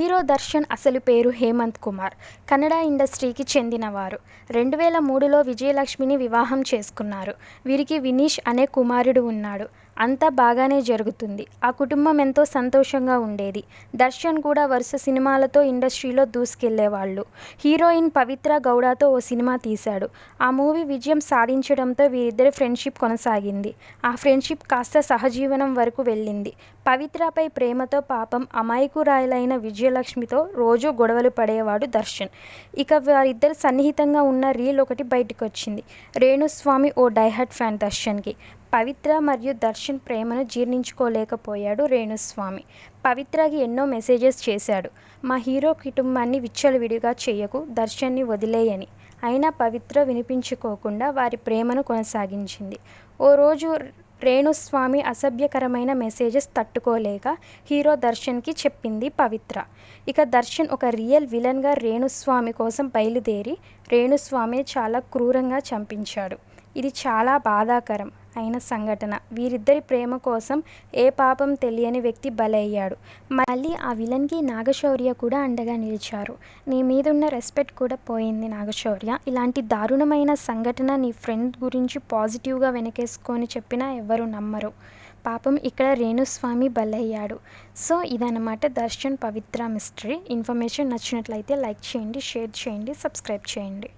Hero Darshan అసలు పేరు హేమంత్ కుమార్. కన్నడ ఇండస్ట్రీకి చెందినవారు. 2003లో విజయలక్ష్మిని వివాహం చేసుకున్నారు. వీరికి వినీష్ అనే కుమారుడు ఉన్నాడు. అంతా బాగానే జరుగుతుంది. ఆ కుటుంబం ఎంతో సంతోషంగా ఉండేది. దర్శన్ కూడా వరుస సినిమాలతో ఇండస్ట్రీలో దూసుకెళ్లేవాళ్లు. హీరోయిన్ పవిత్ర గౌడతో ఓ సినిమా తీశాడు. ఆ మూవీ విజయం సాధించడంతో వీరిద్దరి ఫ్రెండ్షిప్ కొనసాగింది. ఆ ఫ్రెండ్షిప్ కాస్త సహజీవనం వరకు వెళ్ళింది. పవిత్రపై ప్రేమతో పాపం అమాయకురాలైన విజయలక్ష్మితో రోజూ గొడవలు పడేవాడు దర్శన్. ఇక వారిద్దరు సన్నిహితంగా ఉన్న రీల్ ఒకటి బయటకొచ్చింది. రేణుస్వామి ఓ డైహార్డ్ ఫ్యాన్ దర్శన్కి. పవిత్ర మరియు దర్శన్ ప్రేమను జీర్ణించుకోలేకపోయాడు రేణుస్వామి. పవిత్రకి ఎన్నో మెసేజెస్ చేశాడు. మా హీరో కుటుంబాన్ని విచ్చలవిడిగా చెయ్యకు, దర్శన్ని వదిలేయని. అయినా పవిత్ర వినిపించుకోకుండా వారి ప్రేమను కొనసాగించింది. ఓ రోజు రేణుస్వామి అసభ్యకరమైన మెసేజెస్ తట్టుకోలేక హీరో దర్శన్కి చెప్పింది పవిత్ర. ఇక దర్శన్ ఒక రియల్ విలన్గా రేణుస్వామి కోసం బయలుదేరి రేణుస్వామిని చాలా క్రూరంగా చంపించాడు. ఇది చాలా బాధాకరం అయిన సంఘటన. వీరిద్దరి ప్రేమ కోసం ఏ పాపం తెలియని వ్యక్తి బలయ్యాడు. మళ్ళీ ఆ విలన్కి నాగశౌర్య కూడా అండగా నిలిచారు. నీ మీదున్న రెస్పెక్ట్ కూడా పోయింది నాగశౌర్య. ఇలాంటి దారుణమైన సంఘటన నీ ఫ్రెండ్ గురించి పాజిటివ్గా వెనకేసుకొని చెప్పినా ఎవరు నమ్మరు. పాపం ఇక్కడ రేణుస్వామి బలయ్యాడు. సో ఇదన్నమాట దర్శన్ పవిత్ర మిస్టరీ. ఇన్ఫర్మేషన్ నచ్చినట్లయితే లైక్ చేయండి, షేర్ చేయండి, సబ్స్క్రైబ్ చేయండి.